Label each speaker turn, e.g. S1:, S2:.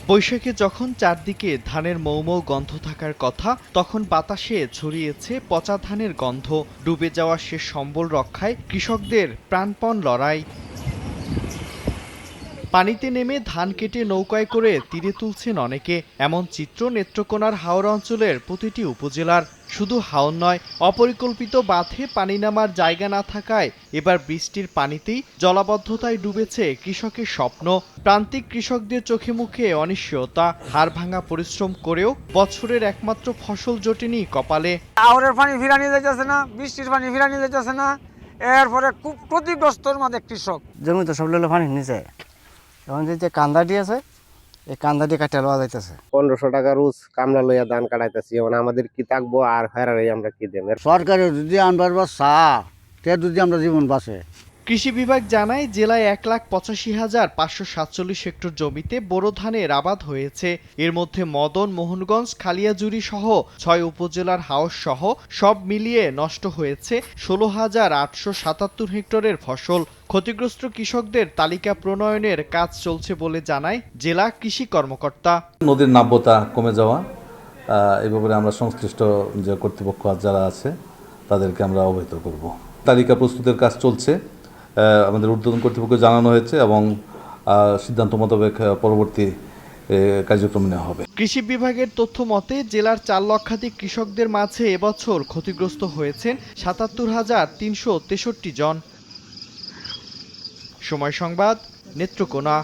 S1: বৈশাখে যখন চারদিকে ধানের মৌ গন্ধ থাকার কথা, তখন বাতাসে ছড়িয়েছে পচা ধানের গন্ধ। ডুবে যাওয়া সে সম্বল রক্ষায় কৃষকদের প্রাণপণ লড়াই। পানিতে নেমে ধান কেটে নৌকায় করে তীরে তুলছেন অনেকে। এমন চিত্র নেত্রকোনার হাওর অঞ্চলের প্রতিটি উপজেলার। শুধু হাওর নয়, অপরিকল্পিত বাঁধে পানি নামার জায়গা না থাকায় এবার বৃষ্টির পানিতেই জলাবদ্ধতায় ডুবেছে কৃষকের স্বপ্ন। প্রান্তিক কৃষকদের চোখে মুখে অনিশ্চয়তা। হাড় ভাঙা পরিশ্রম করেও বছরের একমাত্র ফসল জোটেনি কপালে।
S2: হাওরের পানি ফিরানি যাইতেছে না, বৃষ্টির পানি ফিরানি যাইতেছে না, এরপরে খুব ক্ষতিগ্রস্তর মধ্যে কৃষক।
S3: জমিতে সব লোক পানি নিচে, এখন যে কান্দাটি আছে এই কান্দাটি কাটে লওয়া যাইতেছে।
S4: 1500 টাকা রোজ কামলা লইয়া ধান কাটাইতেছি, মানে আমাদের কি থাকবো আর হেরারে আমরা কি দেব?
S3: সরকারের যদি আনবার বা তে যদি আমরা জীবন বাঁচে।
S1: কৃষি বিভাগ জানায় জেলায় 1,85,547 হেক্টর জমিতে বোরো ধানের আবাদ হয়েছে। এর মধ্যে মদন মোহনগঞ্জ, খালিয়াজুড়ি সহ 6 উপজেলার হাওর সহ সব মিলিয়ে নষ্ট হয়েছে 16,877 হেক্টরের ফসল। ক্ষতিগ্রস্ত কৃষকদের তালিকা প্রণয়নের কাজ চলছে বলে জানায় জেলা কৃষি কর্মকর্তা।
S5: নদীর নাব্যতা কমে যাওয়া, এই ব্যাপারে আমরা সংশ্লিষ্ট যে কর্তৃপক্ষ যারা আছে তাদেরকে আমরা অবহিত করব। তালিকা প্রস্তুতের কাজ চলছে, আমাদের ঊর্ধ্বতন কর্তৃপক্ষ জানানো হয়েছে এবং সিদ্ধান্ত মোতাবেক পরবর্তী কার্যক্রম নেওয়া হবে।
S1: কৃষি বিভাগের তথ্য মতে জেলার 4 লক্ষাধিক কৃষকদের মাঝে এবছর ক্ষতিগ্রস্ত হয়েছেন 77,363 জন। সময় সংবাদ, নেত্রকোনা।